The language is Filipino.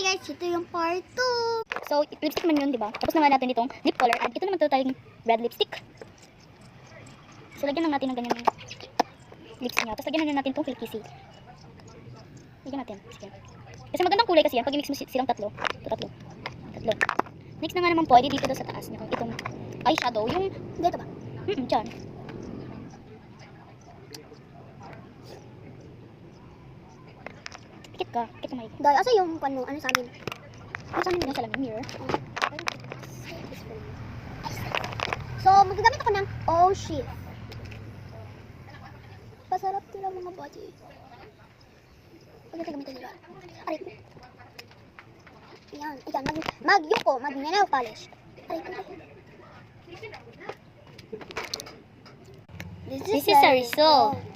guys, ito yung part 2. So, lipstick naman yun, di ba? Tapos naman natin itong lip color. At ito naman tayong red lipstick. So, lagyan lang natin ng ganyan lips niya. Tapos lagyan na natin itong Filkisi. Lagyan natin. Sige. Kasi magandang kulay kasi yan. Pag i-mix mo silang tatlo. Ito, tatlo. Next na nga naman pwede dito sa taas niya. Itong eyeshadow. Yung, dito ba? Dyan. Pikit ka. Pikit ka maigi. Dahil, asa yung ano sa amin? Ano sa amin din sa lamin? Mirror. So, magagamit ako ng Oh Shit. Pasarap nila mga body. Pag gamitin nila. Aray ko. Ayan, mag-yuko, mag-nail polish. Aray ko. This is a result.